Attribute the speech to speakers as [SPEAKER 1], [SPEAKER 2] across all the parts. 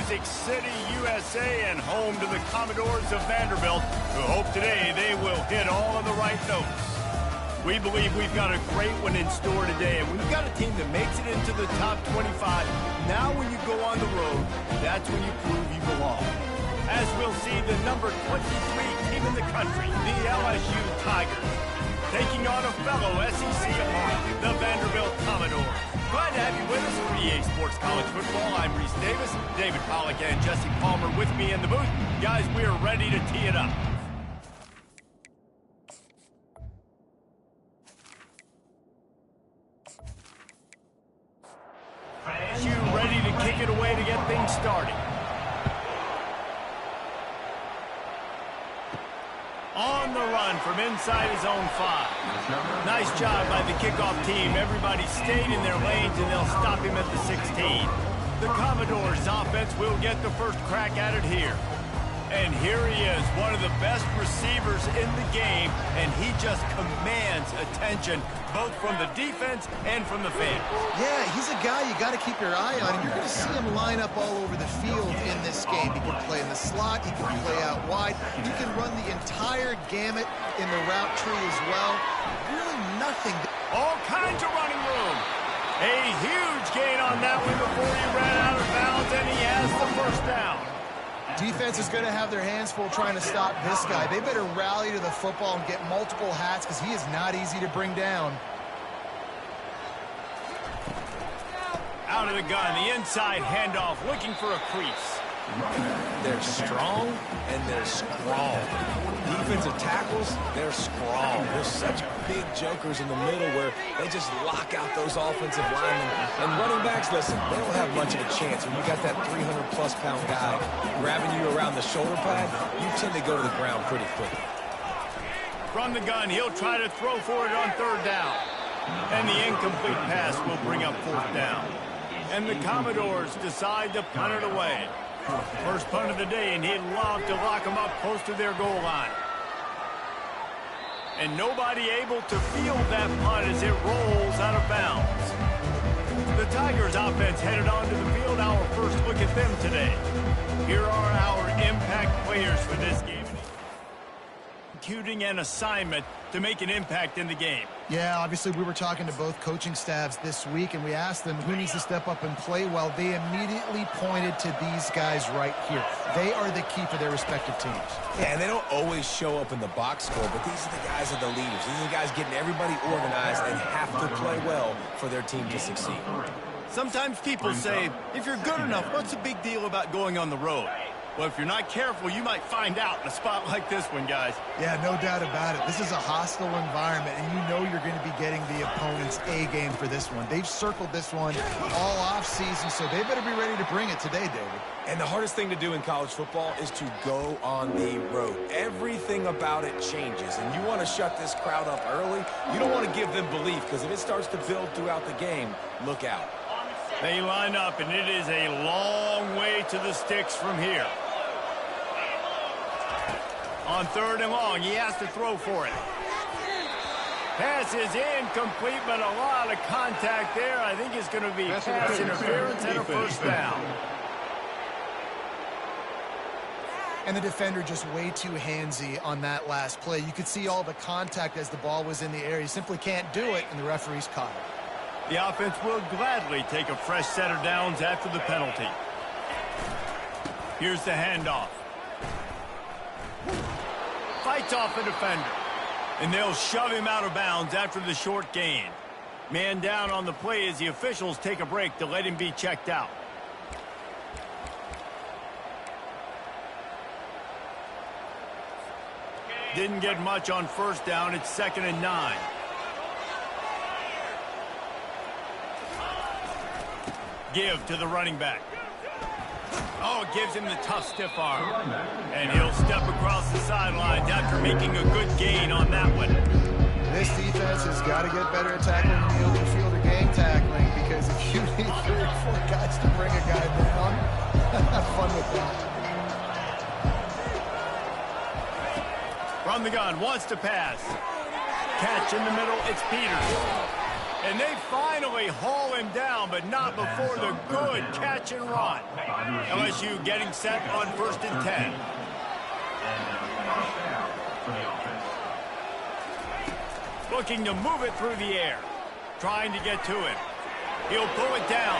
[SPEAKER 1] Music City, USA, and home to the Commodores of Vanderbilt, who hope today they will hit all of the right notes. We believe we've got a great one in store today, and when you've got a team that makes it into the top 25, now when you go on the road, that's when you prove you belong. As we'll see, the number 23 team in the country, the LSU Tigers, taking on a fellow SEC opponent, the Vanderbilt Commodores. Glad to have you with us for EA Sports College Football. I'm Reese Davis, David Pollack, and Jesse Palmer with me in the booth. Guys, we are ready to tee it up. You ready to kick it away to get things started. On the run from inside his own 5. Nice job by the kickoff team. Everybody stayed in their lanes, and they'll stop him at the 16. The Commodores' offense will get the first crack at it here. And here he is, one of the best receivers in the game, and he just commands attention, both from the defense and from the fans.
[SPEAKER 2] Yeah, he's a guy you got to keep your eye on, and you're going to see him line up all over the field in this game. He can play in the slot, he can play out wide, he can run the entire gamut in the route tree as well. Really nothing.
[SPEAKER 1] All kinds of running room. A huge gain on that one before he ran out of bounds, and he has the first down.
[SPEAKER 2] Defense is going to have their hands full trying to stop this guy. They better rally to the football and get multiple hats because he is not easy to bring down.
[SPEAKER 1] Out of the gun, the inside handoff, looking for a crease.
[SPEAKER 3] They're strong and they're scrawl. Defensive tackles, they're scrawl. There's such big jokers in the middle where they just lock out those offensive linemen. And running backs, listen, they don't have much of a chance. When you got that 300-plus pound guy grabbing you around the shoulder pad, you tend to go to the ground pretty quickly.
[SPEAKER 1] From the gun, he'll try to throw for it on third down. And the incomplete pass will bring up fourth down. And the Commodores decide to punt it away. First punt of the day, and he'd love to lock them up close to their goal line. And nobody able to field that punt as it rolls out of bounds. The Tigers offense headed onto the field. Our first look at them today. Here are our impact players for this game. Executing an assignment to make an impact in the game.
[SPEAKER 2] Yeah, obviously we were talking to both coaching staffs this week, and we asked them who needs to step up and play well. They immediately pointed to these guys right here. They are the key for their respective teams.
[SPEAKER 3] Yeah, and they don't always show up in the box score, but these are the guys that are the leaders. These are the guys getting everybody organized and have to play well for their team to succeed.
[SPEAKER 1] Sometimes people say, if you're good enough, what's the big deal about going on the road? Well, if you're not careful, you might find out in a spot like this one, guys.
[SPEAKER 2] Yeah, no doubt about it. This is a hostile environment, and you know you're going to be getting the opponent's A game for this one. They've circled this one all offseason, so they better be ready to bring it today, David.
[SPEAKER 3] And the hardest thing to do in college football is to go on the road. Everything about it changes, and you want to shut this crowd up early. You don't want to give them belief, because if it starts to build throughout the game, look out.
[SPEAKER 1] They line up, and it is a long way to the sticks from here. On third and long, he has to throw for it. Pass is incomplete, but a lot of contact there. I think it's going to be pass interference and a first down.
[SPEAKER 2] And the defender just way too handsy on that last play. You could see all the contact as the ball was in the air. He simply can't do it, and the referee's caught it.
[SPEAKER 1] The offense will gladly take a fresh set of downs after the penalty. Here's the handoff. Fights off a defender. And they'll shove him out of bounds after the short gain. Man down on the play as the officials take a break to let him be checked out. Didn't get much on first down. It's 2nd and 9. Give to the running back. Oh, it gives him the tough stiff arm. And he'll step across the sidelines after making a good gain on that one.
[SPEAKER 2] This defense has got to get better at tackling in the open field or gang tackling, because if you need 3 or 4 guys to bring a guy down, have fun with that.
[SPEAKER 1] From the gun, wants to pass. Catch in the middle, it's Peters. And they finally haul him down, but not before the good catch and run. LSU getting set on 1st and 10. Looking to move it through the air. Trying to get to it. He'll pull it down.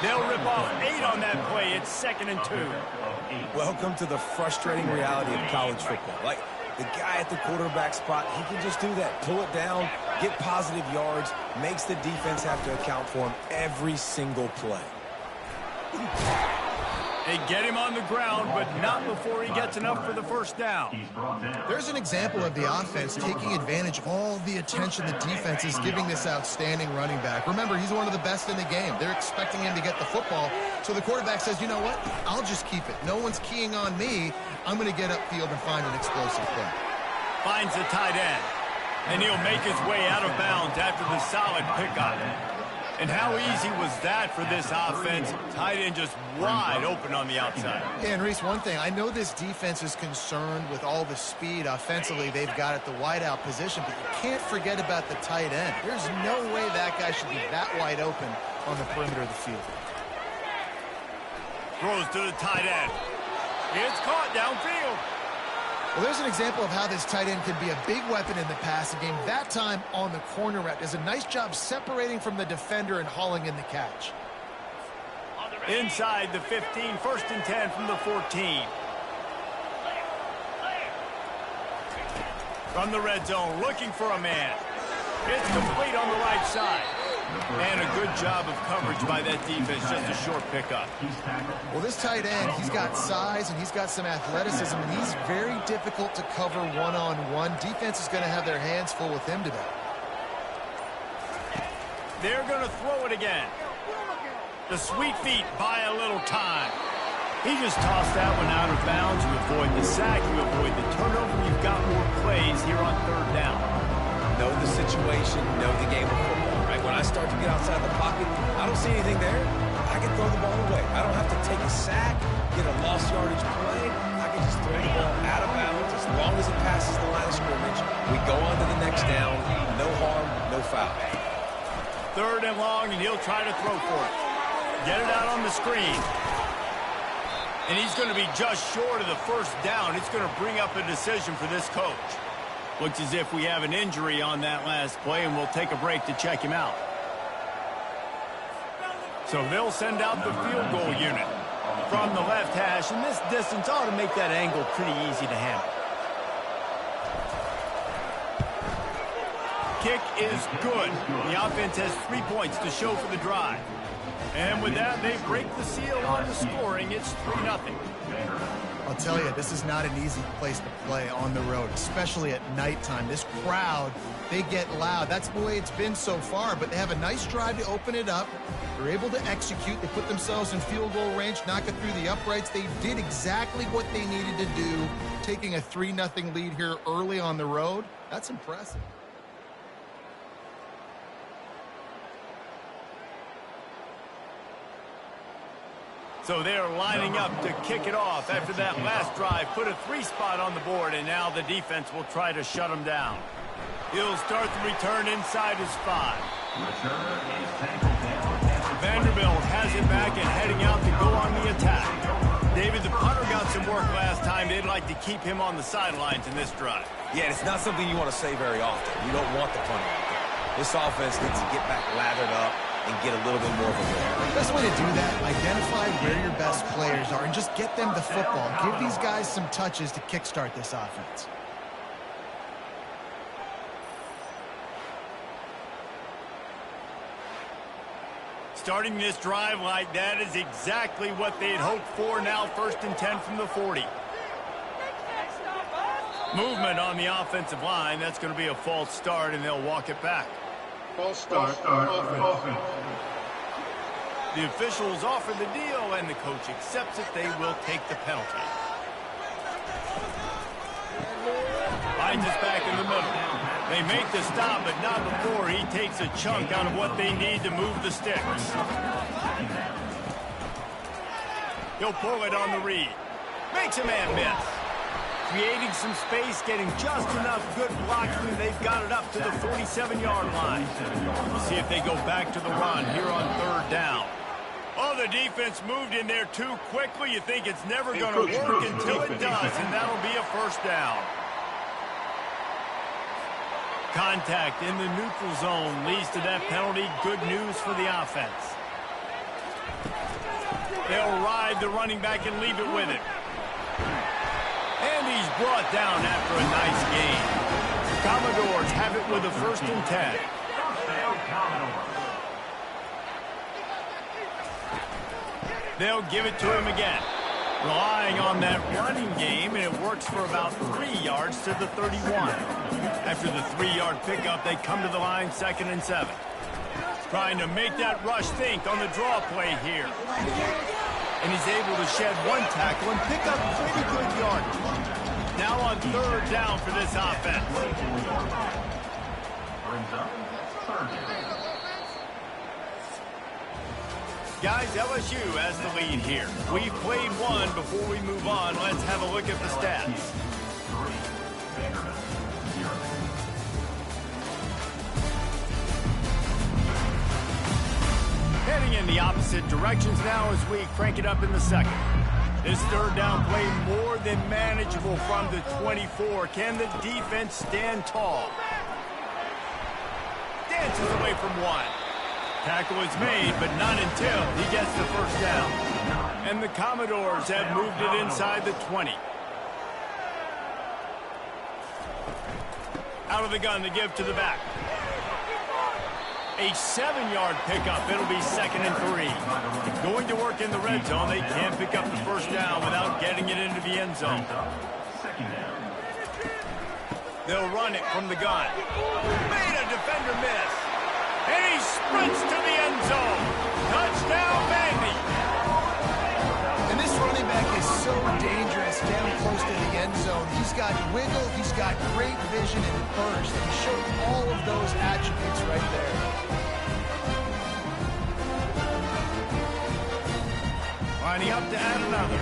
[SPEAKER 1] They'll rip off 8 on that play. It's 2nd and 2.
[SPEAKER 3] Welcome to the frustrating reality of college football. Like, the guy at the quarterback spot, he can just do that. Pull it down, get positive yards, makes the defense have to account for him every single play.
[SPEAKER 1] They get him on the ground, but not before he gets enough for the 1st down.
[SPEAKER 2] There's an example of the offense taking advantage of all the attention the defense is giving this outstanding running back. Remember, he's one of the best in the game. They're expecting him to get the football, so the quarterback says, you know what, I'll just keep it. No one's keying on me. I'm going to get upfield and find an explosive play.
[SPEAKER 1] Finds the tight end, and he'll make his way out of bounds after the solid pickup. And how easy was that for this offense? Tight end just wide open on the outside.
[SPEAKER 2] Yeah, and Reese, one thing, I know this defense is concerned with all the speed offensively they've got at the wideout position, but you can't forget about the tight end. There's no way that guy should be that wide open on the perimeter of the field.
[SPEAKER 1] Throws to the tight end. It's caught downfield.
[SPEAKER 2] Well, there's an example of how this tight end can be a big weapon in the passing game. That time on the corner route does a nice job separating from the defender and hauling in the catch.
[SPEAKER 1] Inside the 15, 1st and 10 from the 14. From the red zone, looking for a man. It's complete on the right side. And a good job of coverage by that defense, just a short pickup.
[SPEAKER 2] Well, this tight end, he's got size and he's got some athleticism, and he's very difficult to cover one-on-one. Defense is going to have their hands full with him today.
[SPEAKER 1] They're going to throw it again. The sweet feet buy a little time. He just tossed that one out of bounds. You avoid the sack, you avoid the turnover. You've got more plays here on 3rd down.
[SPEAKER 3] Know the situation, know the game of football. When I start to get outside the pocket, I don't see anything there. I can throw the ball away. I don't have to take a sack, get a lost yardage play. I can just throw the ball out of bounds as long as it passes the line of scrimmage. We go on to the next down. No harm, no foul.
[SPEAKER 1] 3rd and long, and he'll try to throw for it. Get it out on the screen. And he's going to be just short of the 1st down. It's going to bring up a decision for this coach. Looks as if we have an injury on that last play, and we'll take a break to check him out. So they'll send out the field goal unit from the left hash, and this distance ought to make that angle pretty easy to handle. Kick is good. The offense has 3 points to show for the drive. And with that, they break the seal on the scoring. It's 3-0.
[SPEAKER 2] I'll tell you, this is not an easy place to play on the road, especially at nighttime. This crowd, they get loud. That's the way it's been so far, but they have a nice drive to open it up. They're able to execute. They put themselves in field goal range, knock it through the uprights. They did exactly what they needed to do, taking a 3-0 lead here early on the road. That's impressive.
[SPEAKER 1] So they're lining up to kick it off after that last drive. Put a 3 spot on the board, and now the defense will try to shut them down. He'll start the return inside his 5. Vanderbilt has it back and heading out to go on the attack. David, the punter got some work last time. They'd like to keep him on the sidelines in this drive.
[SPEAKER 3] Yeah, it's not something you want to say very often. You don't want the punter out there. This offense needs to get back lathered up and get a little bit more of a lift.
[SPEAKER 2] The best way to do that, identify where your best players are and just get them the football. Give these guys some touches to kickstart this offense.
[SPEAKER 1] Starting this drive like that is exactly what they'd hoped for. Now 1st and 10 from the 40. Movement on the offensive line. That's going to be a false start, and they'll walk it back.
[SPEAKER 4] False start. Offense.
[SPEAKER 1] The officials offer the deal, and the coach accepts it. They will take the penalty. Finds us back in the middle. They make the stop, but not before he takes a chunk out of what they need to move the sticks. He'll pull it on the read. Makes a man miss. creating some space, getting just enough good blocking, and they've got it up to the 47-yard line. We'll see if they go back to the run here on 3rd down. Oh, the defense moved in there too quickly. You think it's never going to work until it does, and that'll be a 1st down. Contact in the neutral zone leads to that penalty. Good news for the offense. They'll ride the running back and leave it with it. And he's brought down after a nice gain. The Commodores have it with a 1st and 10. They'll give it to him again. Relying on that running game, and it works for about 3 yards to the 31. After the 3-yard pickup, they come to the line 2nd and 7. Trying to make that rush think on the draw play here. And he's able to shed 1 tackle and pick up pretty good yardage. Now on 3rd down for this offense. Guys, LSU has the lead here. We've played one. Before we move on, let's have a look at the stats. Heading in the opposite directions now as we crank it up in the 2nd. This 3rd down play more than manageable from the 24. Can the defense stand tall? Dances away from 1. Tackle is made, but not until he gets the 1st down. And the Commodores have moved it inside the 20. Out of the gun to give to the back. A 7-yard pickup. It'll be 2nd and 3. Going to work in the red zone. They can't pick up the 1st down without getting it into the end zone. They'll run it from the gun. Made a defender miss. And he sprints to the end zone. Touchdown, Vandy.
[SPEAKER 2] And this running back is so dangerous down close to the end zone. He's got wiggle, he's got great vision and burst. And he showed all of those attributes right there.
[SPEAKER 1] Lining up to add another.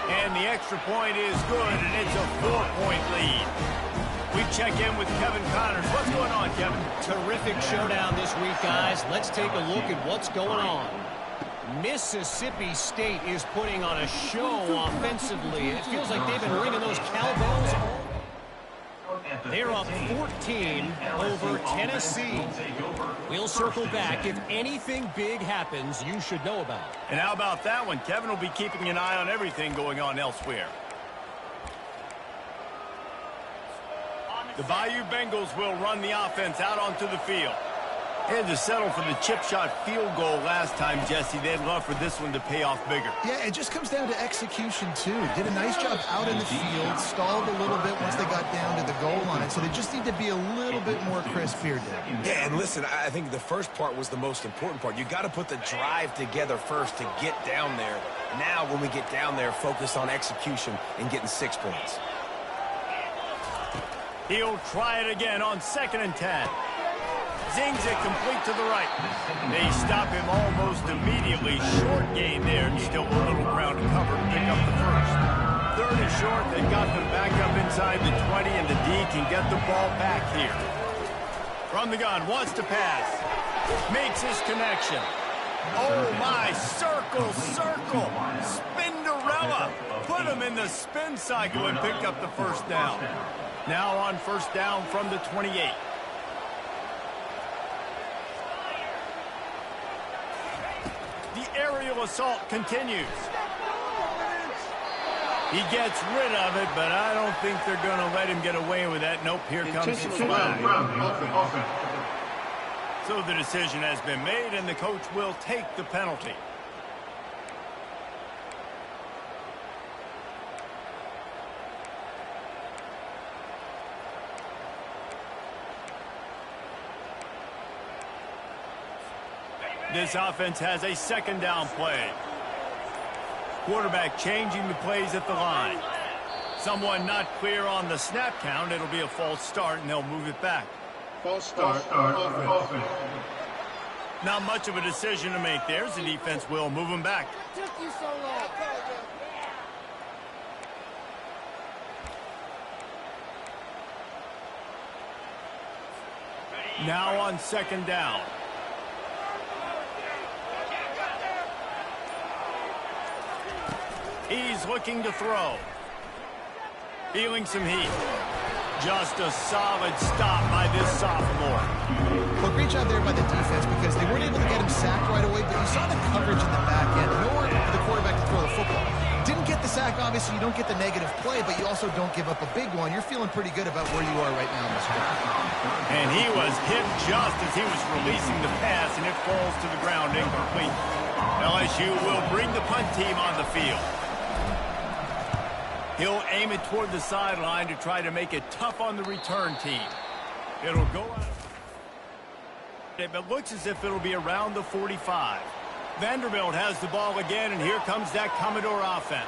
[SPEAKER 1] And the extra point is good, and it's a 4-point lead. We check in with Kevin Connors. What's going on, Kevin?
[SPEAKER 5] Terrific showdown this week, guys. Let's take a look at what's going on. Mississippi State is putting on a show offensively. It feels like they've been ringing those cowbells. They're up 14 over Tennessee. We'll circle back. If anything big happens, you should know about it.
[SPEAKER 1] And how about that one? Kevin will be keeping an eye on everything going on elsewhere. The Bayou Bengals will run the offense out onto the field. They had to settle for the chip shot field goal last time, Jesse. They'd love for this one to pay off bigger.
[SPEAKER 2] Yeah, it just comes down to execution, too. Did a nice job out in the field, stalled a little bit once they got down to the goal line, so they just need to be a little bit more crisp here, Dave.
[SPEAKER 3] Yeah, and listen, I think the first part was the most important part. You got to put the drive together first to get down there. Now, when we get down there, focus on execution and getting 6 points.
[SPEAKER 1] He'll try it again on 2nd and 10. Zings it complete to the right. They stop him almost immediately. Short gain there, and still a little ground to cover. Pick up the 1st. 3rd and short. They got them back up inside the 20, and the D can get the ball back here. From the gun, wants to pass. Makes his connection. Oh, my. Circle, circle. Spinderella. Put him in the spin cycle and picked up the 1st down. Now on 1st down from the 28. The aerial assault continues. He gets rid of it, but I don't think they're going to let him get away with that. Nope, here comes the flag. So the decision has been made, and the coach will take the penalty. This offense has a 2nd down play. Quarterback changing the plays at the line. Someone not clear on the snap count. It'll be a false start, and they'll move it back.
[SPEAKER 4] False start. Offense.
[SPEAKER 1] Not much of a decision to make. There's the defense will move him back.
[SPEAKER 6] What took you so long?
[SPEAKER 1] Now on second down. He's looking to throw. Feeling some heat. Just a solid stop by this sophomore.
[SPEAKER 2] Well, great job there by the defense because they weren't able to get him sacked right away, but you saw the coverage in the back end. Nowhere for the quarterback to throw the football. Didn't get the sack, obviously. You don't get the negative play, but you also don't give up a big one. You're feeling pretty good about where you are right now in this game.
[SPEAKER 1] And he was hit just as he was releasing the pass, and it falls to the ground incomplete. LSU will bring the punt team on the field. He'll aim it toward the sideline to try to make it tough on the return team. It'll go out. It looks as if it'll be around the 45. Vanderbilt has the ball again, and here comes that Commodore offense.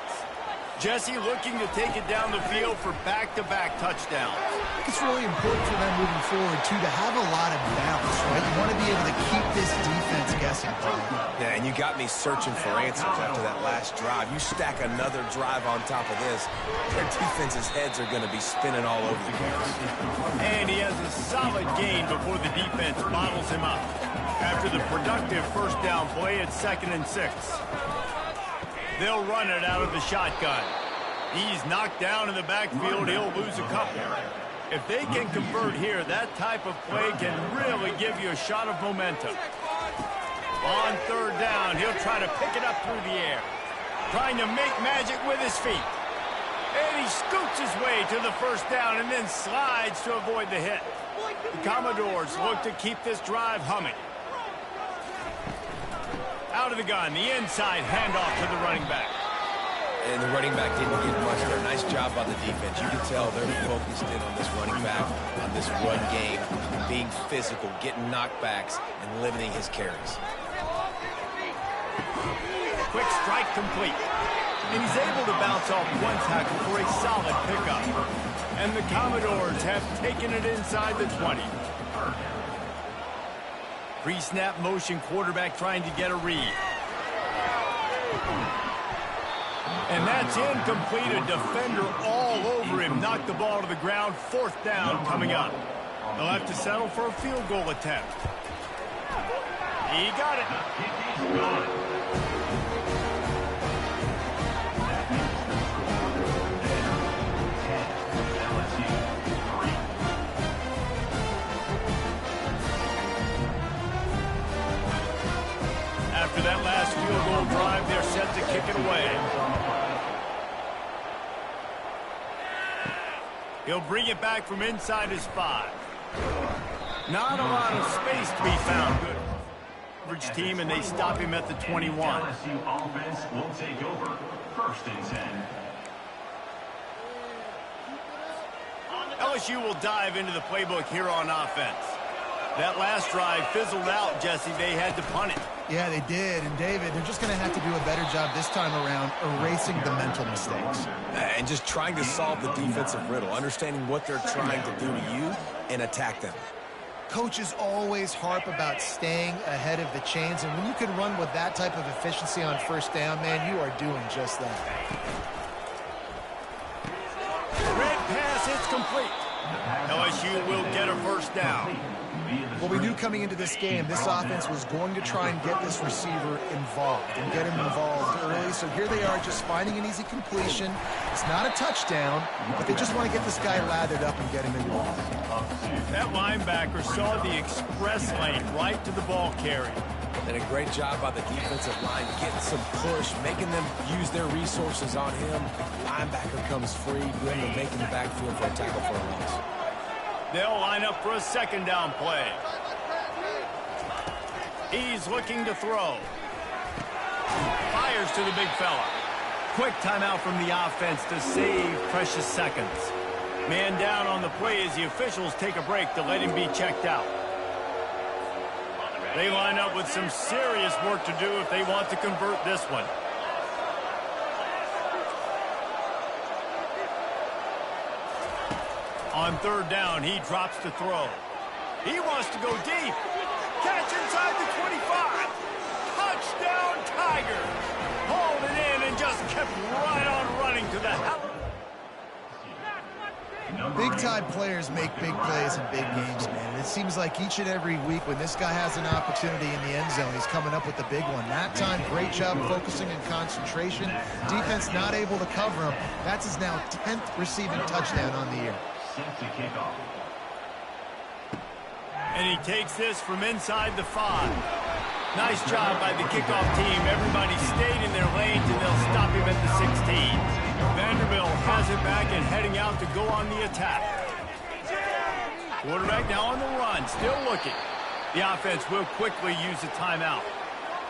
[SPEAKER 1] Jesse looking to take it down the field for back-to-back touchdowns.
[SPEAKER 2] I think it's really important for them moving forward, too, to have a lot of bounce, right? You want to be able to keep this defense guessing.
[SPEAKER 3] Yeah, and you got me searching for answers after that last drive. You stack another drive on top of this, their defense's heads are going to be spinning all over the place.
[SPEAKER 1] And he has a solid gain before the defense bottles him up. After the productive first down play, it's 2nd and 6. They'll run it out of the shotgun. He's knocked down in the backfield. He'll lose a couple. If they can convert here, that type of play can really give you a shot of momentum. On third down, he'll try to pick it up through the air. Trying to make magic with his feet. And he scoots his way to the first down and then slides to avoid the hit. The Commodores look to keep this drive humming. Out of the gun, the inside handoff to the running back.
[SPEAKER 3] And the running back didn't get much there. Nice job by the defense. You can tell they're focused in on this running back, on this run game, being physical, getting knockbacks, and limiting his carries.
[SPEAKER 1] Quick strike complete. And he's able to bounce off one tackle for a solid pickup. And the Commodores have taken it inside the 20. Pre-snap motion, quarterback trying to get a read. And that's incomplete. A defender all over him. Knocked the ball to the ground. 4th down coming up. They'll have to settle for a field goal attempt. He got it. After that last field goal drive, they're set to kick it away. He'll bring it back from inside his 5. Not a lot of space to be found. Good coverage team, and they stop him at the 21.
[SPEAKER 7] LSU offense will take over. 1st and 10.
[SPEAKER 1] LSU will dive into the playbook here on offense. That last drive fizzled out, Jesse. They had to punt it.
[SPEAKER 2] Yeah, they did. And, David, they're just going to have to do a better job this time around erasing the mental mistakes.
[SPEAKER 3] And just trying to solve the defensive riddle, understanding what they're trying to do to you and attack them.
[SPEAKER 2] Coaches always harp about staying ahead of the chains, and when you can run with that type of efficiency on first down, man, you are doing just that.
[SPEAKER 1] Red pass, it's complete. LSU will get a first down.
[SPEAKER 2] Well, we knew coming into this game, this offense was going to try and get this receiver involved and get him involved early. So here they are just finding an easy completion. It's not a touchdown, but they just want to get this guy lathered up and get him involved.
[SPEAKER 1] That linebacker saw the express lane right to the ball carrier.
[SPEAKER 3] And a great job by the defensive line, getting some push, making them use their resources on him. Linebacker comes free, bringing him making the backfield for a tackle for a loss.
[SPEAKER 1] They'll line up for a 2nd down play. He's looking to throw. Fires to the big fella. Quick timeout from the offense to save precious seconds. Man down on the play as the officials take a break to let him be checked out. They line up with some serious work to do if they want to convert this one. On 3rd down, he drops to throw. He wants to go deep. Catch inside the 25.
[SPEAKER 2] Big-time players make big plays in big games, man. And it seems like each and every week when this guy has an opportunity in the end zone, he's coming up with the big one. That time, great job focusing and concentration. Defense not able to cover him. That's his now 10th receiving touchdown on the year.
[SPEAKER 1] And he takes this from inside the 5. Nice job by the kickoff team. Everybody stayed in their lanes, and they'll stop him at the 16. Vanderbilt has it back and heading out to go on the attack. Quarterback now on the run, still looking. The offense will quickly use a timeout.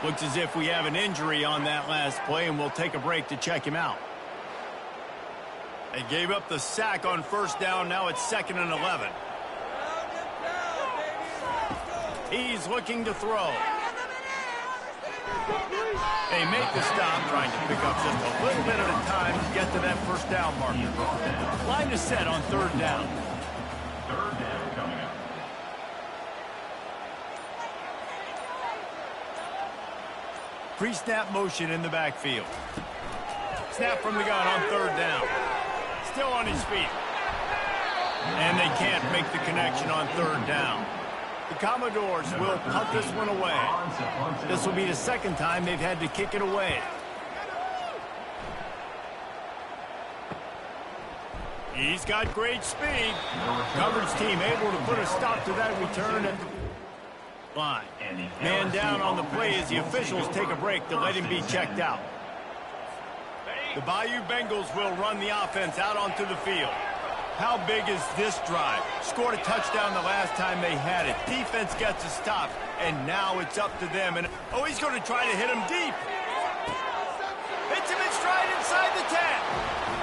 [SPEAKER 1] Looks as if we have an injury on that last play, and we'll take a break to check him out. They gave up the sack on first down. Now it's 2nd and 11. He's looking to throw. They make the stop, trying to pick up just a little bit at a time to get to that first down marker. Line is set on 3rd down.
[SPEAKER 7] 3rd down coming up.
[SPEAKER 1] Pre-snap motion in the backfield. Snap from the gun on 3rd down. Still on his feet. And they can't make the connection on 3rd down. The Commodores will punt this one away. This will be the 2nd time they've had to kick it away. He's got great speed. Coverage team able to put a stop to that return at the line. Man down on the play as the officials take a break to let him be checked out. The Bayou Bengals will run the offense out onto the field. How big is this drive? Scored a touchdown the last time they had it. Defense gets a stop, and now it's up to them. And oh, he's going to try to hit him deep. Hits him in stride inside the 10.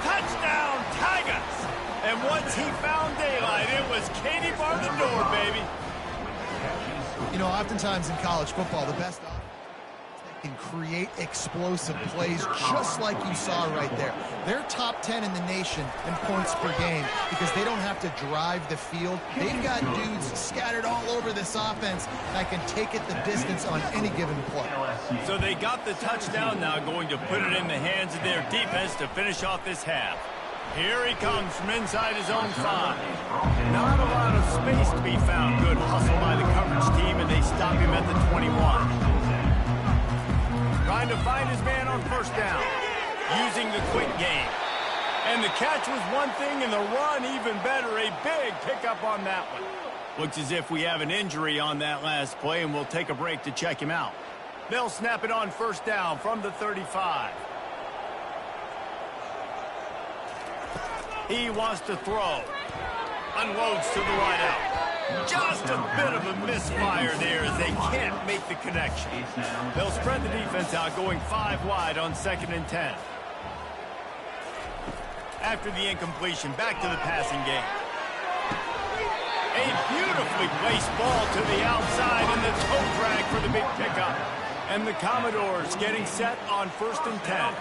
[SPEAKER 1] Touchdown, Tigers. And once he found daylight, it was Katie bar the door, baby.
[SPEAKER 2] You know, oftentimes in college football, the best offense can create explosive plays just like you saw right there. They're top 10 in the nation in points per game because they don't have to drive the field. They've got dudes scattered all over this offense that can take it the distance on any given play.
[SPEAKER 1] So they got the touchdown, now going to put it in the hands of their defense to finish off this half. Here he comes from inside his own 5. Not a lot of space to be found. Good hustle by the coverage team, and they stop him at the 21. Trying to find his man on first down, using the quick game. And the catch was one thing, and the run even better. A big pickup on that one. Looks as if we have an injury on that last play, and we'll take a break to check him out. They'll snap it on first down from the 35. He wants to throw. Unloads to the right out. Just a bit of a misfire there as they can't make the connection. They'll spread the defense out, going 5 wide on 2nd and 10. After the incompletion, back to the passing game. A beautifully placed ball to the outside and the toe drag for the big pickup. And the Commodores getting set on 1st and 10.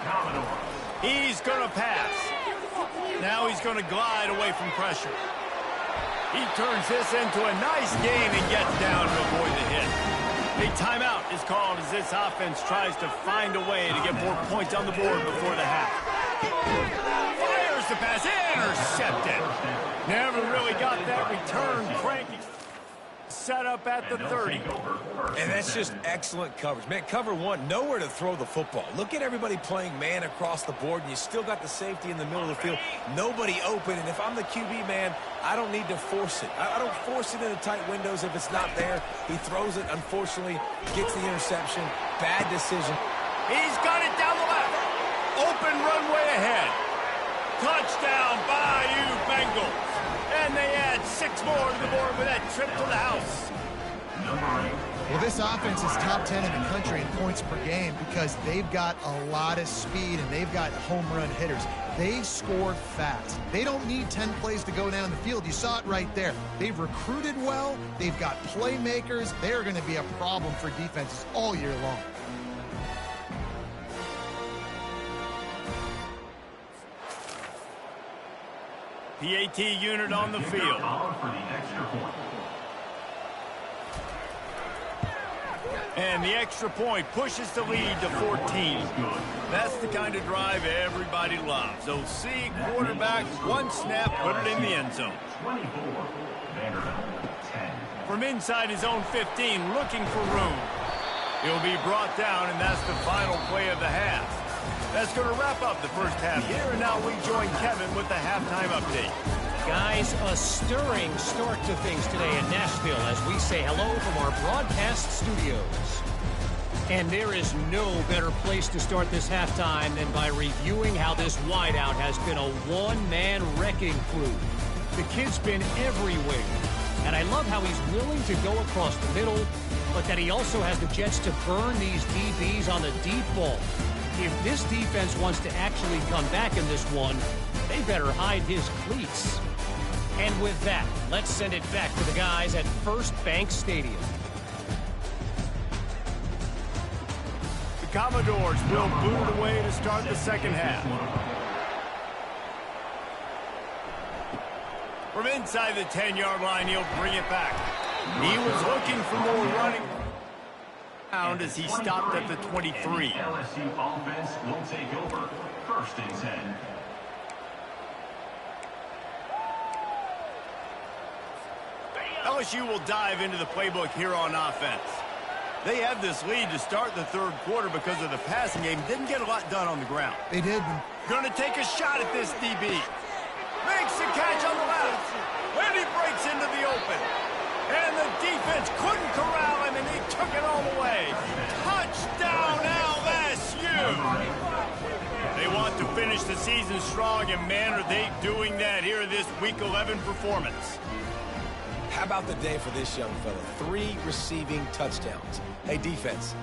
[SPEAKER 1] He's going to pass. Now he's going to glide away from pressure. He turns this into a nice gain and gets down to avoid the hit. A timeout is called as this offense tries to find a way to get more points on the board before the half. Fires the pass, intercepted. Never really got that return cranky. Set up at the 30.
[SPEAKER 3] And that's just excellent coverage. Man, cover 1, nowhere to throw the football. Look at everybody playing man across the board, and you still got the safety in the middle of the field. Nobody open, and if I'm the QB, man, I don't need to force it. I don't force it into tight windows if it's not there. He throws it, unfortunately, gets the interception. Bad decision.
[SPEAKER 1] He's got it down the left. Open runway ahead. Touchdown, Bayou Bengals. And they add 6 more to the board with that trip to the house.
[SPEAKER 2] Well, this offense is top 10 in the country in points per game because they've got a lot of speed and they've got home run hitters. They score fast. They don't need 10 plays to go down the field. You saw it right there. They've recruited well. They've got playmakers. They're going to be a problem for defenses all year long.
[SPEAKER 1] PAT unit on the field.
[SPEAKER 7] For the extra point.
[SPEAKER 1] And the extra point pushes the lead to 14. That's the kind of drive everybody loves. OC, quarterback, one snap, put it in the end zone.
[SPEAKER 7] 24, Vanderbilt, 10.
[SPEAKER 1] From inside his own 15, looking for room. He'll be brought down, and that's the final play of the half. That's going to wrap up the first half here, and now we join Kevin with the halftime update.
[SPEAKER 5] Guys, a stirring start to things today in Nashville as we say hello from our broadcast studios. And there is no better place to start this halftime than by reviewing how this wideout has been a one-man wrecking crew. The kid's been everywhere, and I love how he's willing to go across the middle, but that he also has the jets to burn these DBs on the deep ball. If this defense wants to actually come back in this one, they better hide his cleats. And with that, let's send it back to the guys at First Bank Stadium.
[SPEAKER 1] The Commodores will boot away to start the second half. From inside the 10-yard line, he'll bring it back. He was looking for more running as he stopped at the 23.
[SPEAKER 7] LSU offense will take over. First and 10.
[SPEAKER 1] LSU will dive into the playbook here on offense. They have this lead to start the third quarter because of the passing game. Didn't get a lot done on the ground.
[SPEAKER 2] They did.
[SPEAKER 1] Going to take a shot at this DB. Makes the catch on the left. And he breaks into the open. And the defense couldn't corral him, and he took it all the way. Touchdown, LSU! They want to finish the season strong, and man, are they doing that here in this Week 11 performance.
[SPEAKER 3] How about the day for this young fella? 3 receiving touchdowns. Hey, defense,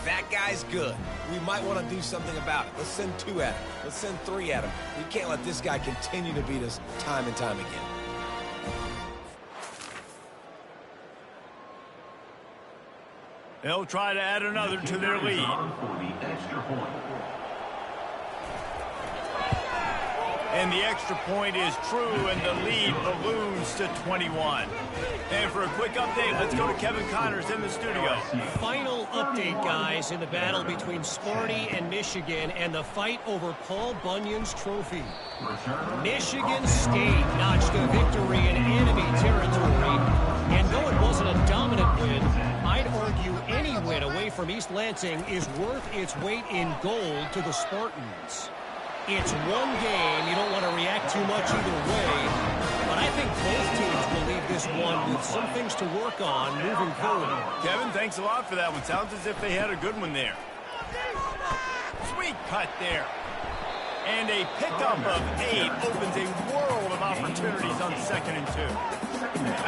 [SPEAKER 3] that guy's good. We might want to do something about it. Let's send 2 at him. Let's send 3 at him. We can't let this guy continue to beat us time and time again.
[SPEAKER 1] They'll try to add another to their lead.
[SPEAKER 7] For the extra point.
[SPEAKER 1] And the extra point is true, and the lead balloons to 21. And for a quick update, let's go to Kevin Connors in the studio.
[SPEAKER 5] Final update, guys, in the battle between Sparty and Michigan and the fight over Paul Bunyan's trophy. Michigan State notched a victory in enemy territory, and though it wasn't a dominant win, I'd argue any win away from East Lansing is worth its weight in gold to the Spartans. It's one game. You don't want to react too much either way. But I think both teams will leave this one with some things to work on moving forward.
[SPEAKER 1] Kevin, thanks a lot for that one. Sounds as if they had a good one there. Sweet cut there. And a pickup of 8 opens a world of opportunities on 2nd and 2.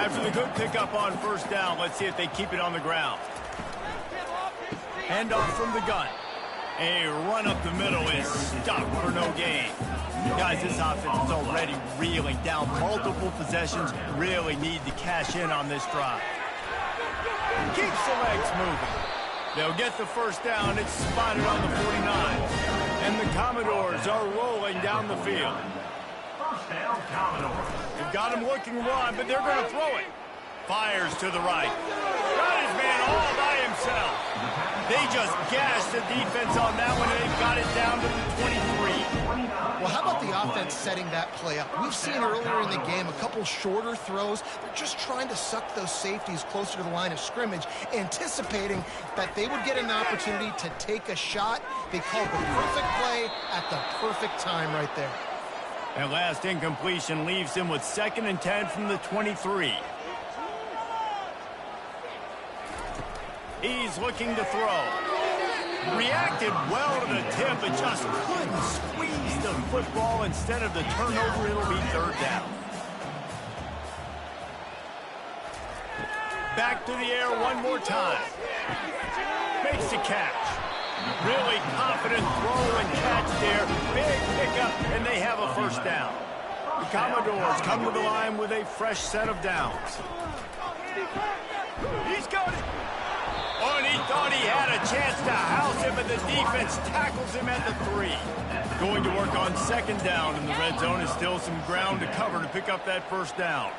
[SPEAKER 1] After the good pickup on first down, let's see if they keep it on the ground. Hand off from the gun. A run up the middle is stopped for no gain. Guys, this offense is already reeling down multiple possessions. Really need to cash in on this drive. Keeps the legs moving. They'll get the first down. It's spotted on the 49. And the Commodores are rolling down the field.
[SPEAKER 7] First down, Commodores.
[SPEAKER 1] They've got him looking one, but they're going to throw it. Fires to the right. Got his man all by himself. They just gashed the defense on that one, and they've got it down to the 23.
[SPEAKER 2] Well, how about the offense setting that play up? We've seen earlier in the game a couple shorter throws. They're just trying to suck those safeties closer to the line of scrimmage, anticipating that they would get an opportunity to take a shot. They called the perfect play at the perfect time right there.
[SPEAKER 1] That last incompletion leaves him with 2nd and 10 from the 23. He's looking to throw. Reacted well to the tip, but just couldn't squeeze the football. Instead of the turnover, it'll be 3rd down. Back to the air one more time. Makes the catch. Really confident throw and catch there. Big pickup, and they have a first down. The Commodores come to the line with a fresh set of downs. He's got it. Oh, and he thought he had a chance to house him, but the defense tackles him at the 3. Going to work on 2nd down, and the red zone is still some ground to cover to pick up that first down.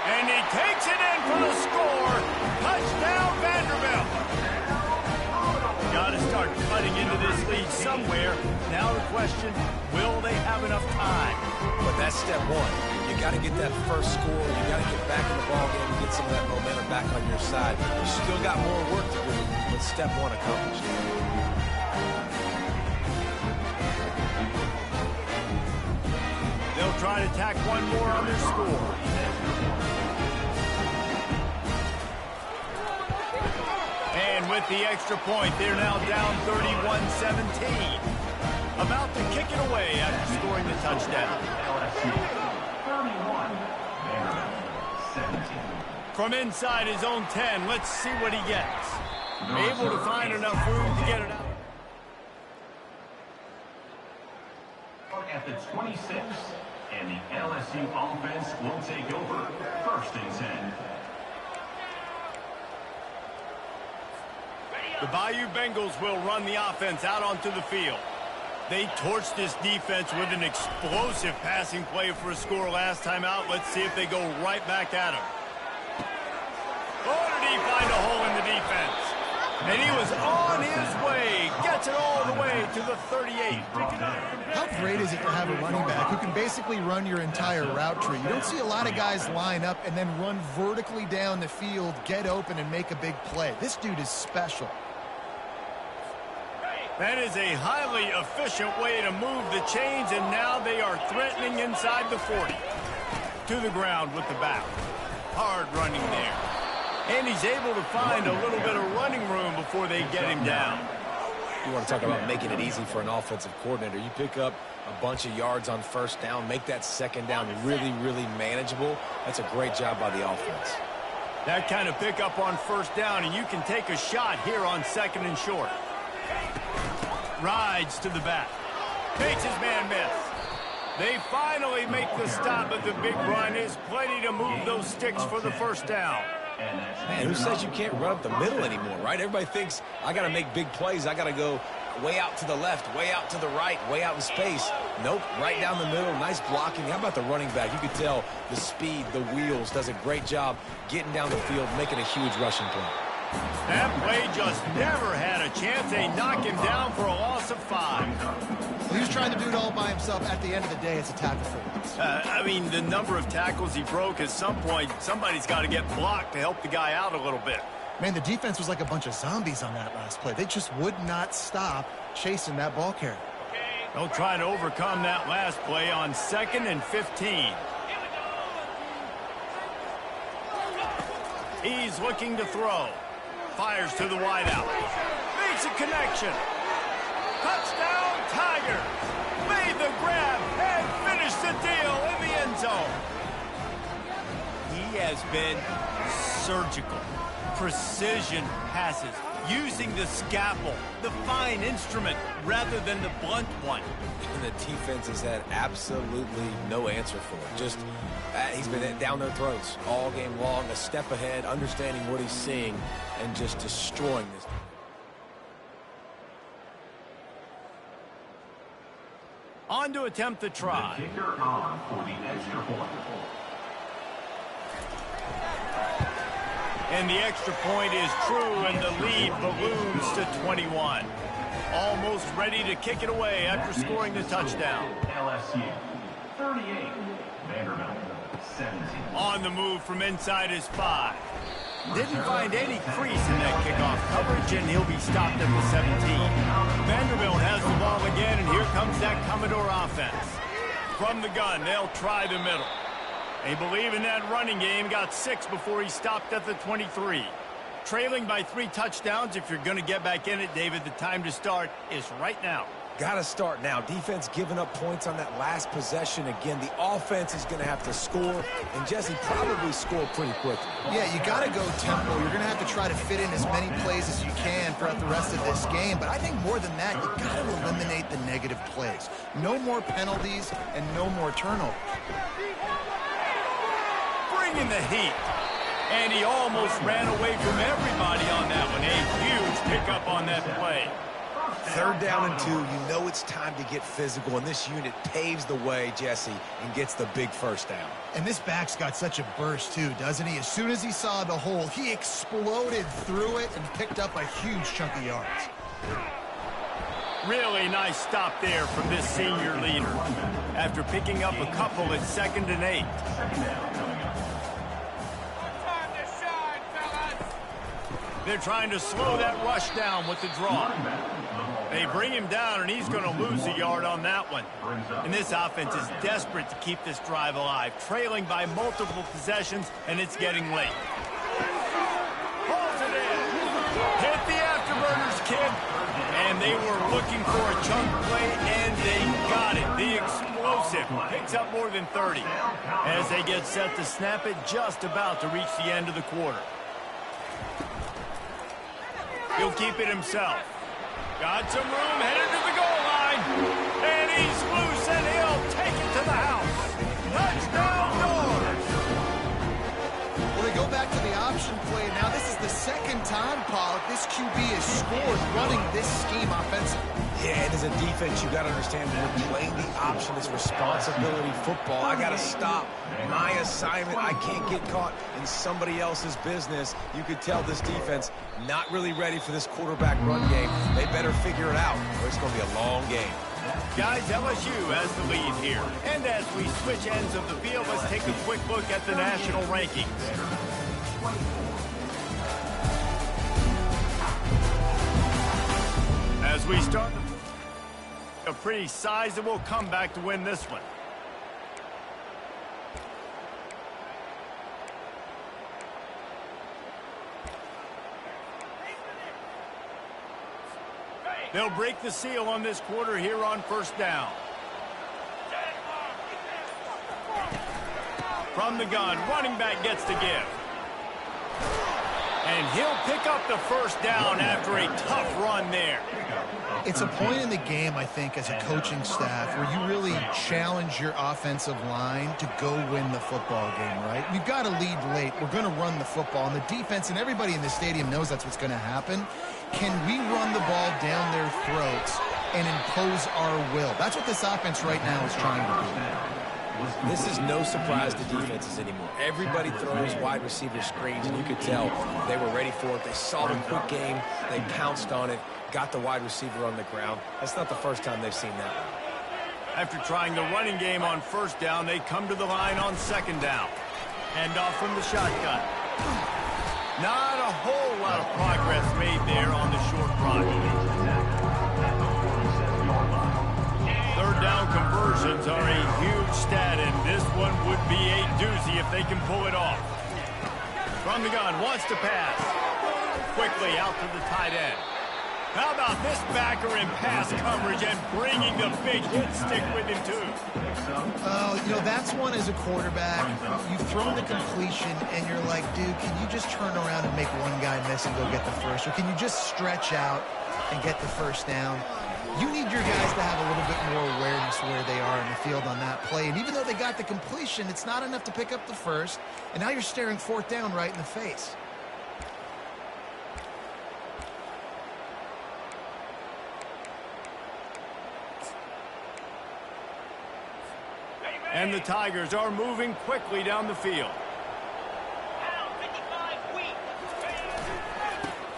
[SPEAKER 1] And he takes it in for the score. Touchdown, Vanderbilt. Got to start cutting into this lead somewhere. Now the question, will they have enough time?
[SPEAKER 3] But that's step one. You got to get that first score. You got to get back in the ball game and get some of that momentum back on your side. You still got more work to do, but step one accomplished.
[SPEAKER 1] They'll try to tack one more on their score. And with the extra point, they're now down 31-17. About to kick it away after scoring the touchdown.
[SPEAKER 7] LSU 31, Vanderbilt 17.
[SPEAKER 1] From inside his own 10, let's see what he gets. Able to find enough room to get it out.
[SPEAKER 7] At the 26, and the LSU offense will take over. First and 10.
[SPEAKER 1] The Bayou Bengals will run the offense out onto the field. They torched this defense with an explosive passing play for a score last time out. Let's see if they go right back at him. Oh, did he find a hole in the defense? And he was on his way. Gets it all the way to the 38.
[SPEAKER 2] How great is it to have a running back who can basically run your entire route tree? You don't see a lot of guys line up and then run vertically down the field, get open, and make a big play. This dude is special.
[SPEAKER 1] That is a highly efficient way to move the chains, and now they are threatening inside the 40. To the ground with the back. Hard running there. And he's able to find a little bit of running room before they get him down.
[SPEAKER 3] You want to talk about making it easy for an offensive coordinator. You pick up a bunch of yards on first down, make that second down really, really manageable. That's a great job by the offense.
[SPEAKER 1] That kind of pickup on first down, and you can take a shot here on second and short. Rides to the back. Makes his man miss. They finally make the stop, but the big run is plenty to move those sticks for the first down.
[SPEAKER 3] Man, who says you can't run up the middle anymore, right? Everybody thinks, I got to make big plays. I got to go way out to the left, way out to the right, way out in space. Nope, right down the middle. Nice blocking. How about the running back? You could tell the speed, the wheels, does a great job getting down the field, making a huge rushing play.
[SPEAKER 1] That play just never had a chance. They knock him down for a loss of 5.
[SPEAKER 2] He was trying to do it all by himself. At the end of the day, it's a tackle for loss.
[SPEAKER 1] I mean, the number of tackles he broke, at some point, somebody's got to get blocked to help the guy out a little bit.
[SPEAKER 2] Man, the defense was like a bunch of zombies on that last play. They just would not stop chasing that ball carrier.
[SPEAKER 1] They'll try to overcome that last play on 2nd and 15. He's looking to throw. Fires to the wideout. Makes a connection. Touchdown, Tigers. Made the grab and finished the deal in the end zone. He has been surgical. Precision passes. Using the scalpel, the fine instrument, rather than the blunt one.
[SPEAKER 3] And the defense has had absolutely no answer for it. Just, he's been down their throats all game long, a step ahead, understanding what he's seeing, and just destroying this.
[SPEAKER 1] On to attempt the try.
[SPEAKER 7] The kicker on for the extra point.
[SPEAKER 1] And the extra point is true, and the lead balloons to 21. Almost ready to kick it away after scoring the touchdown.
[SPEAKER 7] LSU 38, Vanderbilt 17.
[SPEAKER 1] On the move from inside his 5. Didn't find any crease in that kickoff coverage, and he'll be stopped at the 17. Vanderbilt has the ball again, and here comes that Commodore offense. From the gun, they'll try the middle. They believe in that running game, got 6 before he stopped at the 23. Trailing by 3 touchdowns. If you're going to get back in it, David, the time to start is right now.
[SPEAKER 3] Got to start now. Defense giving up points on that last possession. Again, the offense is going to have to score, and Jesse probably score pretty quickly.
[SPEAKER 2] Yeah, you got to go tempo. You're going to have to try to fit in as many plays as you can throughout the rest of this game. But I think more than that, you got to eliminate the negative plays. No more penalties and no more turnovers.
[SPEAKER 1] Bringing the heat. And he almost ran away from everybody on that one. A huge pickup on that play.
[SPEAKER 3] Third down and 2, you know it's time to get physical, and this unit paves the way, Jesse, and gets the big first down.
[SPEAKER 2] And this back's got such a burst, too, doesn't he? As soon as he saw the hole, he exploded through it and picked up a huge chunk of yards.
[SPEAKER 1] Really nice stop there from this senior leader after picking up a couple at 2nd and 8. They're trying to slow that rush down with the draw. They bring him down, and he's going to lose a yard on that one. And this offense is desperate to keep this drive alive, trailing by multiple possessions, and it's getting late. Pulls it in. Hit the afterburners, kid. And they were looking for a chunk play, and they got it. The explosive picks up more than 30 as they get set to snap it, just about to reach the end of the quarter. He'll keep it himself. Got some room, headed to the goal line. And he's loose, and he'll take it to the house. Touchdown, Dogs!
[SPEAKER 2] Well, they go back to the option play. Now this is the second time, Pollock, this QB has scored running this scheme offensively.
[SPEAKER 3] Yeah, and as a defense, you got to understand when we're playing the option, it's responsibility football. I got to stop my assignment. I can't get caught in somebody else's business. You could tell this defense not really ready for this quarterback run game. They better figure it out, or it's going to be a long game.
[SPEAKER 1] Guys, LSU has the lead here. And as we switch ends of the field, let's take a quick look at the national rankings. As we start a pretty sizable comeback to win this one. They'll break the seal on this quarter here on first down. From the gun, running back gets to give. And he'll pick up the first down after a tough run there.
[SPEAKER 2] It's a point in the game, I think, as a coaching staff where you really challenge your offensive line to go win the football game, right? We've got to lead late. We're going to run the football. And the defense and everybody in the stadium knows that's what's going to happen. Can we run the ball down their throats and impose our will? That's what this offense right now is trying to do.
[SPEAKER 3] This is no surprise to defenses anymore. Everybody throws wide receiver screens, and you could tell they were ready for it. They saw the quick game. They pounced on it, got the wide receiver on the ground. That's not the first time they've seen that one.
[SPEAKER 1] After trying the running game on first down, they come to the line on second down. Hand off from the shotgun. Not a whole lot of progress made there on the short run. Third down conversions are a huge stat, and this one would be a doozy if they can pull it off. From the gun, wants to pass. Quickly out to the tight end. How about this backer in pass coverage and bringing the big hit stick with him, too?
[SPEAKER 2] You know, that's one as a quarterback. You've thrown the completion, and you're like, dude, can you just turn around and make one guy miss and go get the first? Or can you just stretch out and get the first down? You need your guys to have a little bit more awareness where they are in the field on that play. And even though they got the completion, it's not enough to pick up the first. And now you're staring fourth down right in the face.
[SPEAKER 1] And the Tigers are moving quickly down the field.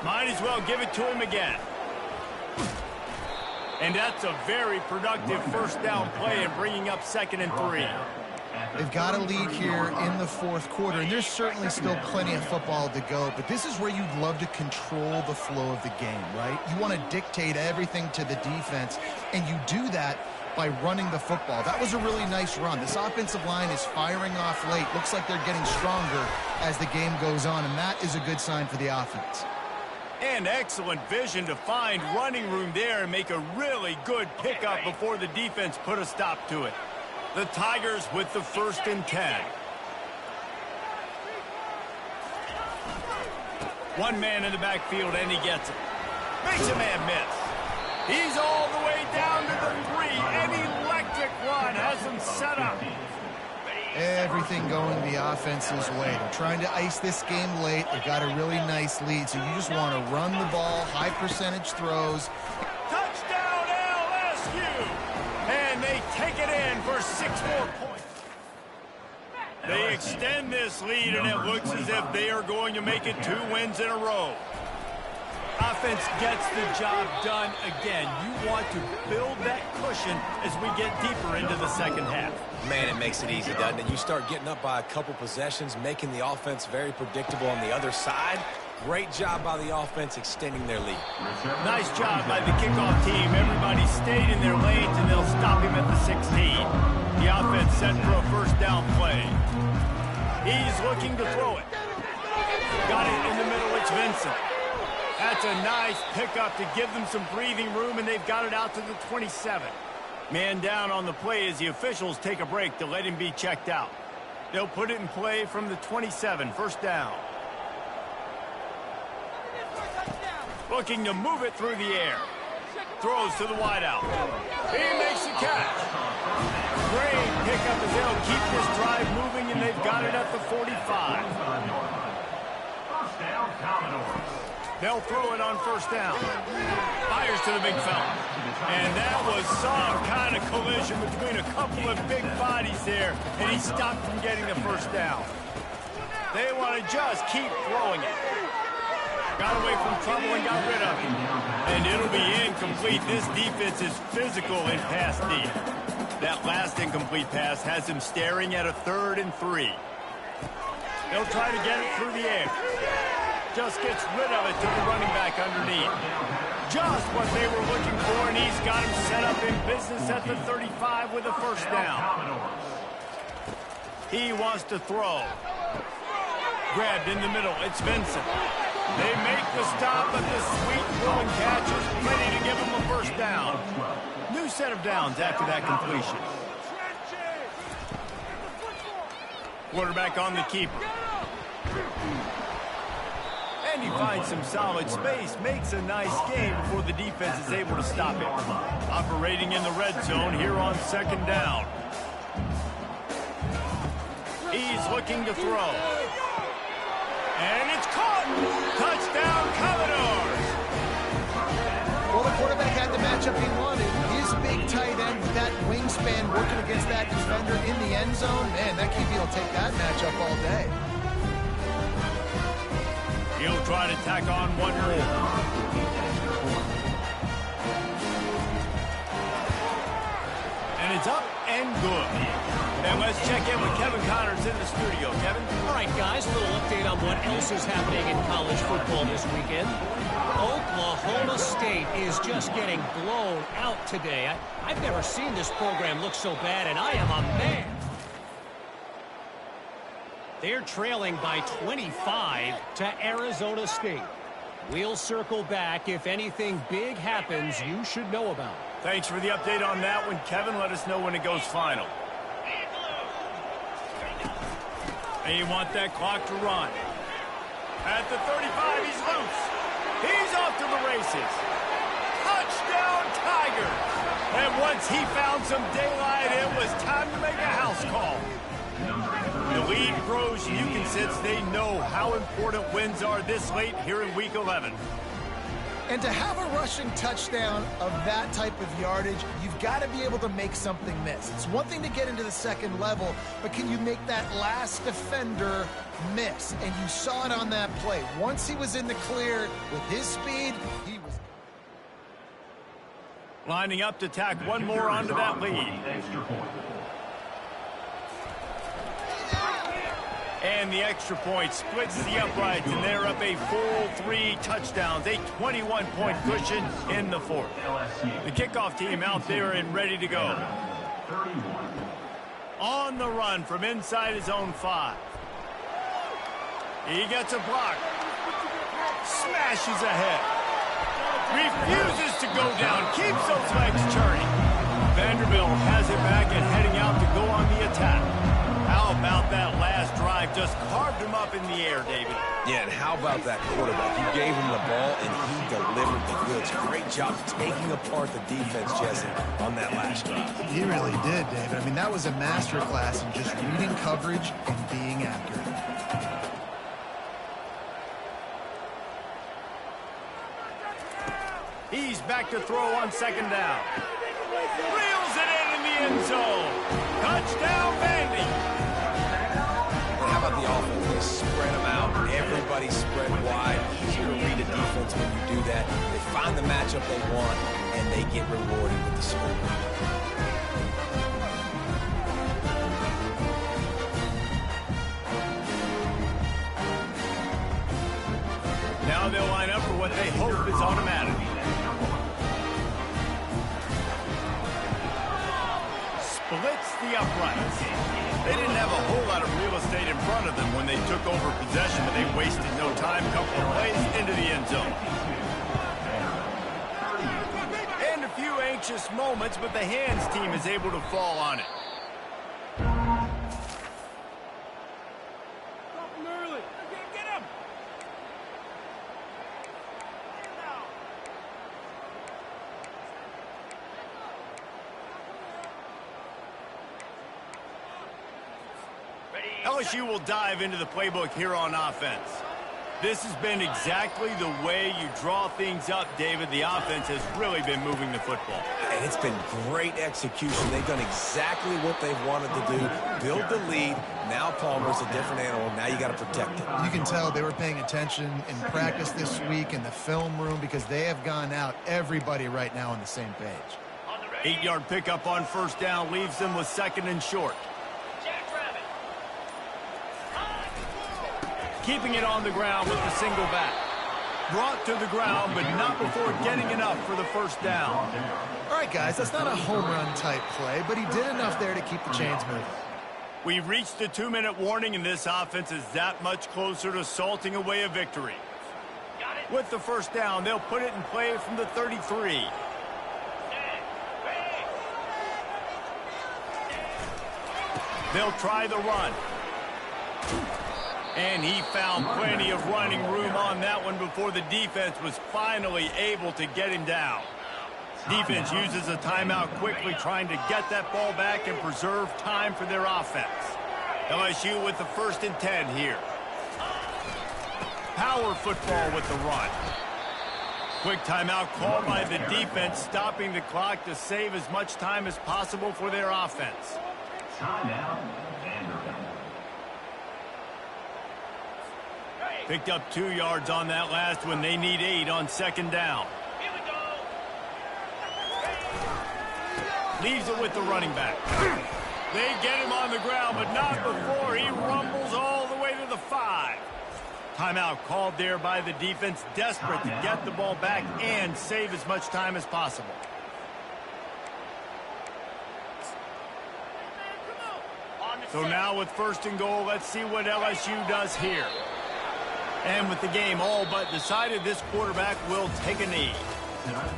[SPEAKER 1] Might as well give it to him again. And that's a very productive first down play and bringing up 2nd and 3.
[SPEAKER 2] They've got a lead here in the fourth quarter, and there's certainly still plenty of football to go, but this is where you'd love to control the flow of the game, right? You want to dictate everything to the defense, and you do that by running the football. That was a really nice run. This offensive line is firing off late. Looks like they're getting stronger as the game goes on, and that is a good sign for the offense.
[SPEAKER 1] And excellent vision to find running room there and make a really good pickup before the defense put a stop to it. The Tigers with the 1st and 10. One man in the backfield, and he gets it. Makes a man miss. He's all the way down to the 3. An electric run has him set up.
[SPEAKER 2] Everything going the offense's way. They're trying to ice this game late. They've got a really nice lead, so you just want to run the ball, high percentage throws.
[SPEAKER 1] Touchdown! rescue. And they take it in for 6 more points. They extend this lead, and it looks as if they are going to make it 2 wins in a row. Offense gets the job done again. You want to build that cushion as we get deeper into the second half.
[SPEAKER 3] Man, it makes it easy, doesn't it? You start getting up by a couple possessions, making the offense very predictable on the other side. Great job by the offense extending their lead.
[SPEAKER 1] Nice job by the kickoff team. Everybody stayed in their lanes, and they'll stop him at the 16. The offense set for a first down play. He's looking to throw it. Got it in the middle. It's Vincent. That's a nice pickup to give them some breathing room, and they've got it out to the 27. Man down on the play as the officials take a break to let him be checked out. They'll put it in play from the 27, first down. Looking to move it through the air. Throws to the wideout. He makes the catch. Great pickup as they'll keep this drive moving, and they've got it at the 45.
[SPEAKER 7] First down, Commodores.
[SPEAKER 1] They'll throw it on first down. Fires to the big fella. And that was some kind of collision between a couple of big bodies there, and he stopped from getting the first down. They want to just keep throwing it. Got away from trouble and got rid of it. And it'll be incomplete. This defense is physical in pass deep. That last incomplete pass has him staring at a 3rd and 3. They'll try to get it through the air. Just gets rid of it to the running back underneath. Just what they were looking for, and he's got him set up in business at the 35 with a first down. He wants to throw. Grabbed in the middle. It's Vincent. They make the stop, but the sweet throwing catch is plenty to give him a first down. New set of downs after that completion. Quarterback on the keeper. And he finds some solid space, makes a nice game before the defense is able to stop it. Operating in the red zone here on second down. He's looking to throw. And it's caught! Touchdown, Commodores!
[SPEAKER 2] Well, the quarterback had the matchup he wanted. His big tight end with that wingspan working against that defender in the end zone. Man, that QB will take that matchup all day.
[SPEAKER 1] He'll try to tack on one more. And it's up and good. And let's check in with Kevin Connors in the studio. Kevin?
[SPEAKER 5] All right, guys, a little update on what else is happening in college football this weekend. Oklahoma State is just getting blown out today. I've never seen this program look so bad, and I am a man. They're trailing by 25 to Arizona State. We'll circle back. If anything big happens, you should know about it.
[SPEAKER 1] Thanks for the update on that one, Kevin. Let us know when it goes final. And you want that clock to run. At the 35, he's loose. He's off to the races. Touchdown, Tigers. And once he found some daylight, it was time to make a house call. The lead grows, and you can sense they know how important wins are this late here in Week 11.
[SPEAKER 2] And to have a rushing touchdown of that type of yardage, you've got to be able to make something miss. It's one thing to get into the second level, but can you make that last defender miss? And you saw it on that play. Once he was in the clear with his speed, he was
[SPEAKER 1] lining up to tack one more onto that lead. And the extra point splits the uprights, and they're up a full 3 touchdowns, a 21-point cushion in the fourth. The kickoff team out there and ready to go. On the run from inside his own 5. He gets a block. Smashes ahead. Refuses to go down. Keeps those legs turning. Vanderbilt has it back and heading out to go on the attack. How about that last drive? Just carved him up in the air, David.
[SPEAKER 3] Yeah, and how about that quarterback? You gave him the ball, and he delivered the goods. Great job taking apart the defense, Jesse, on that last drive.
[SPEAKER 2] He really did, David. I mean, that was a masterclass in just reading coverage and being accurate.
[SPEAKER 1] He's back to throw on second down. Reels it in the end zone. Touchdown, Vandy.
[SPEAKER 3] And how about the offense? They spread them out. Everybody spread wide. Easier to read a defense when you do that. They find the matchup they want, and they get rewarded with the score.
[SPEAKER 1] Now they'll line up for what they hope is automatic. Splits the uprights. They didn't have a whole lot of real estate in front of them when they took over possession, but they wasted no time. Couple of plays into the end zone. And a few anxious moments, but the hands team is able to fall on it. LSU will dive into the playbook here on offense. This has been exactly the way you draw things up, David. The offense has really been moving the football.
[SPEAKER 3] And it's been great execution. They've done exactly what they've wanted to do. Build the lead. Now Palmer's a different animal. Now you got to protect it.
[SPEAKER 2] You can tell they were paying attention in practice this week in the film room because they have gone out, everybody right now on the same page.
[SPEAKER 1] 8-yard pickup on first down leaves them with 2nd and short. Keeping it on the ground with the single back. Brought to the ground, but not before getting enough for the first down.
[SPEAKER 2] All right, guys, that's not a home run type play, but he did enough there to keep the chains moving.
[SPEAKER 1] We've reached the 2-minute warning, and this offense is that much closer to salting away a victory. With the first down, they'll put it in play from the 33. They'll try the run. And he found plenty of running room on that one before the defense was finally able to get him down. Defense uses a timeout quickly, trying to get that ball back and preserve time for their offense. LSU with the 1st and 10 here. Power football with the run. Quick timeout called by the defense, stopping the clock to save as much time as possible for their offense.
[SPEAKER 7] Timeout, Vanderbilt.
[SPEAKER 1] Picked up 2 yards on that last one. They need 8 on 2nd down. Leaves it with the running back. They get him on the ground, but not before he rumbles all the way to the 5. Timeout called there by the defense, desperate to get the ball back and save as much time as possible. So now with 1st and goal, let's see what LSU does here. And with the game all but decided, this quarterback will take a knee.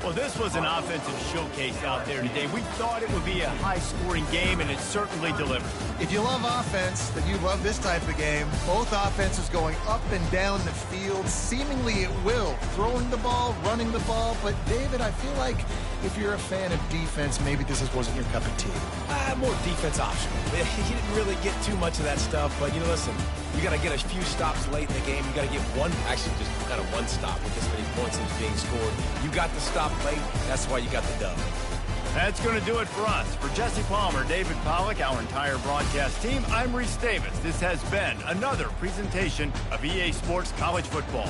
[SPEAKER 1] Well, this was an offensive showcase out there today. We thought it would be a high-scoring game, and it certainly delivered.
[SPEAKER 2] If you love offense, then you love this type of game. Both offenses going up and down the field, seemingly at will. Throwing the ball, running the ball. But, David, I feel like if you're a fan of defense, maybe this wasn't your cup of tea.
[SPEAKER 3] More defense optional. He didn't really get too much of that stuff, but, you know, listen, you got to get a few stops late in the game. You got to get one, actually just kind of one stop with this many points that's being scored. You got the stop late. That's why you got the dub.
[SPEAKER 1] That's going to do it for us. For Jesse Palmer, David Pollack, our entire broadcast team, I'm Reese Davis. This has been another presentation of EA Sports College Football.